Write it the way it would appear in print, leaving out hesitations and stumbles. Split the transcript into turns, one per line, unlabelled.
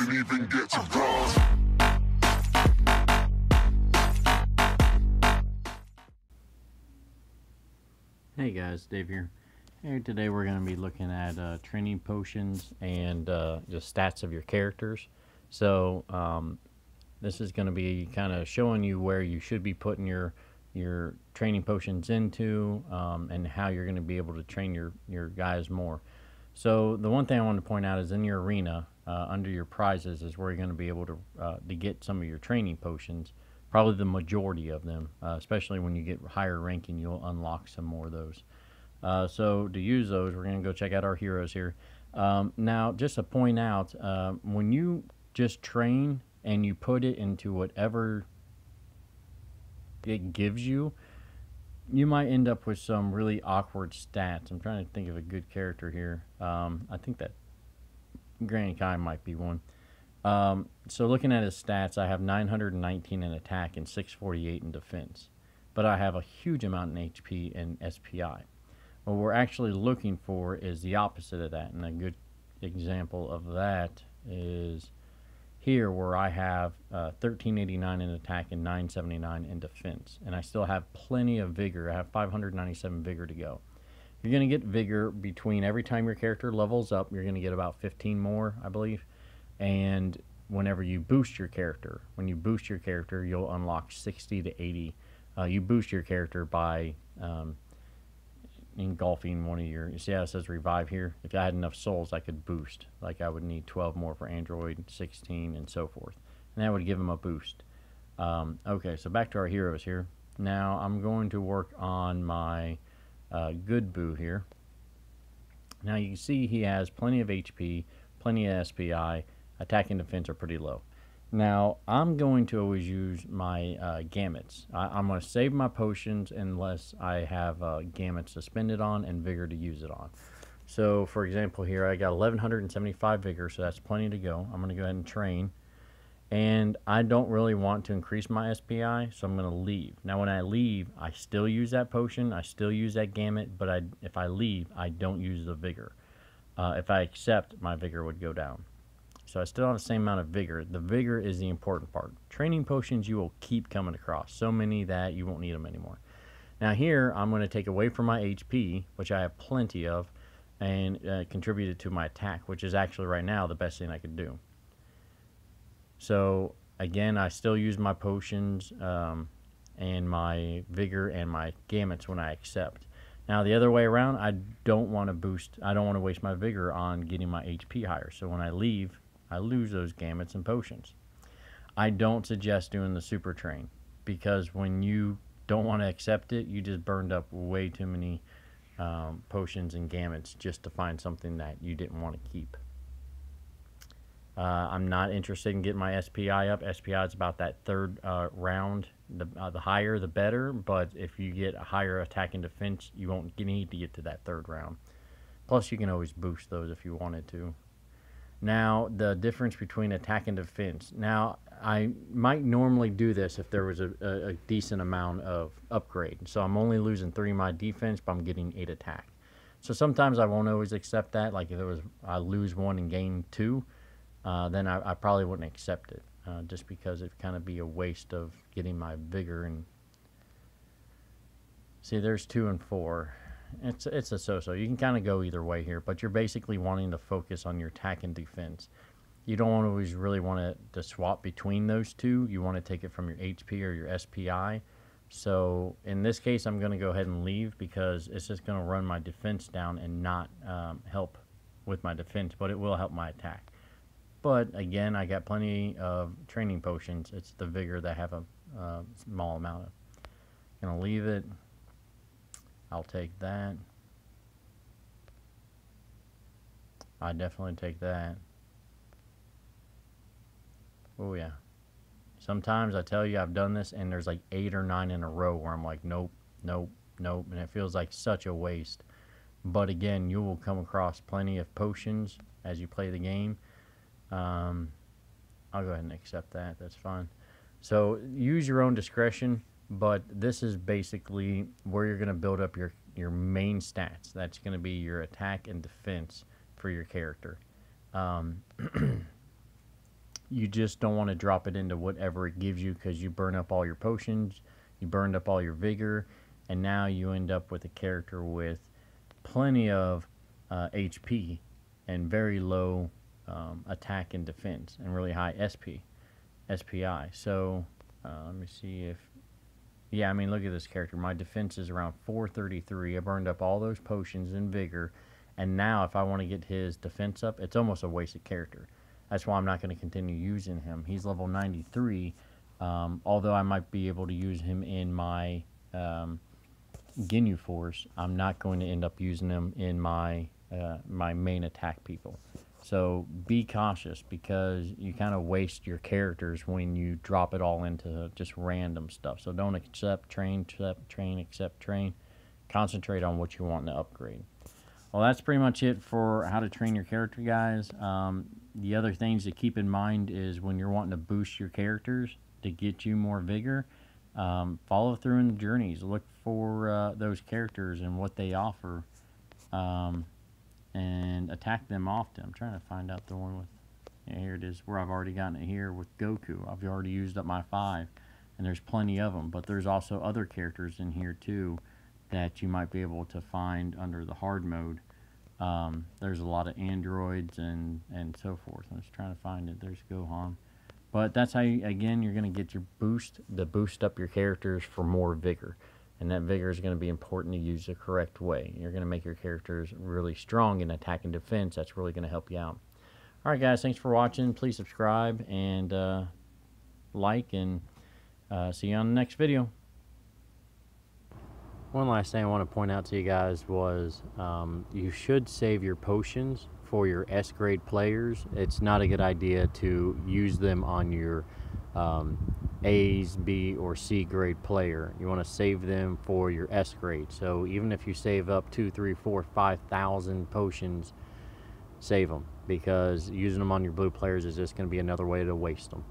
didn't even get to cross.
Hey guys, Dave here. Here today we're going to be looking at training potions and just stats of your characters. So this is going to be kind of showing you where you should be putting your training potions into and how you're going to be able to train your guys more. So the one thing I want to point out is in your arena, under your prizes, is where you're going to be able to get some of your training potions. Probably the majority of them, especially when you get higher ranking, you'll unlock some more of those. So to use those, we're going to go check out our heroes here. Now, just to point out, when you just train and you put it into whatever it gives you, you might end up with some really awkward stats. I'm trying to think of a good character here. I think that Granny Kai might be one. So looking at his stats, I have 919 in attack and 648 in defense, but I have a huge amount in HP and SPI. What we're actually looking for is the opposite of that, and a good example of that is here, where I have 1389 in attack and 979 in defense, and I still have plenty of vigor. I have 597 vigor to go. You're going to get vigor between every time your character levels up. You're going to get about 15 more, I believe. And whenever you boost your character, when you boost your character, you'll unlock 60 to 80. You boost your character by engulfing one of your, you see how it says revive here? If I had enough souls, I could boost. Like I would need 12 more for Android, 16, and so forth. And that would give them a boost. Okay, so back to our heroes here. Now I'm going to work on my good boo here. Now you can see he has plenty of HP, plenty of SPI. Attack and defense are pretty low. Now, I'm going to always use my gamuts. I'm going to save my potions unless I have gamuts to spend it on and vigor to use it on. So, for example, here I got 1175 vigor, so that's plenty to go. I'm going to go ahead and train. And I don't really want to increase my SPI, so I'm going to leave. Now, when I leave, I still use that potion. I still use that gamut, but if I leave, I don't use the vigor. If I accept, my vigor would go down. So I still have the same amount of vigor. The vigor is the important part. Training potions you will keep coming across. So many that you won't need them anymore. Now here, I'm going to take away from my HP, which I have plenty of, and contribute it to my attack, which is actually right now the best thing I could do. So again, I still use my potions and my vigor and my gamuts when I accept. Now the other way around, I don't want to boost, I don't want to waste my vigor on getting my HP higher. So when I leave, I lose those gamuts and potions. I don't suggest doing the super train, because when you don't want to accept it, you just burned up way too many potions and gamuts just to find something that you didn't want to keep. I'm not interested in getting my SPI up. SPI is about that third round. The higher, the better. But if you get a higher attack and defense, you won't need to get to that third round. Plus, you can always boost those if you wanted to. Now, the difference between attack and defense. Now, I might normally do this if there was a decent amount of upgrade. So I'm only losing 3 in my defense, but I'm getting 8 attack. So sometimes I won't always accept that. Like if I lose 1 and gain 2. Then I probably wouldn't accept it, just because it'd kind of be a waste of getting my vigor. And see, there's 2 and 4. It's a so-so. You can kind of go either way here, but you're basically wanting to focus on your attack and defense. You don't always really want to swap between those two. You want to take it from your HP or your SPI. So in this case, I'm going to go ahead and leave, because it's just going to run my defense down and not help with my defense, but it will help my attack. But again, I got plenty of training potions. It's the vigor that I have a small amount of. Gonna leave it. I'll take that. I definitely take that. Oh yeah. Sometimes I tell you I've done this and there's like 8 or 9 in a row where I'm like, nope, nope, nope, and it feels like such a waste. But again, you will come across plenty of potions as you play the game. I'll go ahead and accept that. That's fine. So use your own discretion, but this is basically where you're going to build up your main stats. That's going to be your attack and defense for your character. you just don't want to drop it into whatever it gives you, because you burn up all your potions, you burned up all your vigor, and now you end up with a character with plenty of HP and very low attack and defense, and really high SPI. So let me see if, yeah, I mean, look at this character. My defense is around 433. I burned up all those potions and vigor, and now if I want to get his defense up, it's almost a wasted character. That's why I'm not going to continue using him. He's level 93, although I might be able to use him in my Ginyu Force. I'm not going to end up using him in my my main attack people. So be cautious, because you kind of waste your characters when you drop it all into just random stuff. So don't accept train, accept train. Concentrate on what you want to upgrade. Well, that's pretty much it for how to train your character, guys. The other things to keep in mind is when you're wanting to boost your characters to get you more vigor, follow through in the journeys. Look for those characters and what they offer, and attack them often. I'm trying to find out the one with, yeah, here it is, where I've already gotten it here with Goku. I've already used up my 5, and there's plenty of them, but there's also other characters in here too that you might be able to find under the hard mode. There's a lot of androids and so forth. I'm just trying to find it. There's Gohan. But that's how, again, you're going to get your boost, boost up your characters for more vigor. And that vigor is going to be important to use the correct way. You're going to make your characters really strong in attack and defense. That's really going to help you out. All right, guys, thanks for watching. Please subscribe and like, and see you on the next video. One last thing I want to point out to you guys was you should save your potions for your S-grade players. It's not a good idea to use them on your A's, B, or C grade player. You want to save them for your S grade. So even if you save up 2, 3, 4, 5,000 potions, save them, because using them on your blue players is just going to be another way to waste them.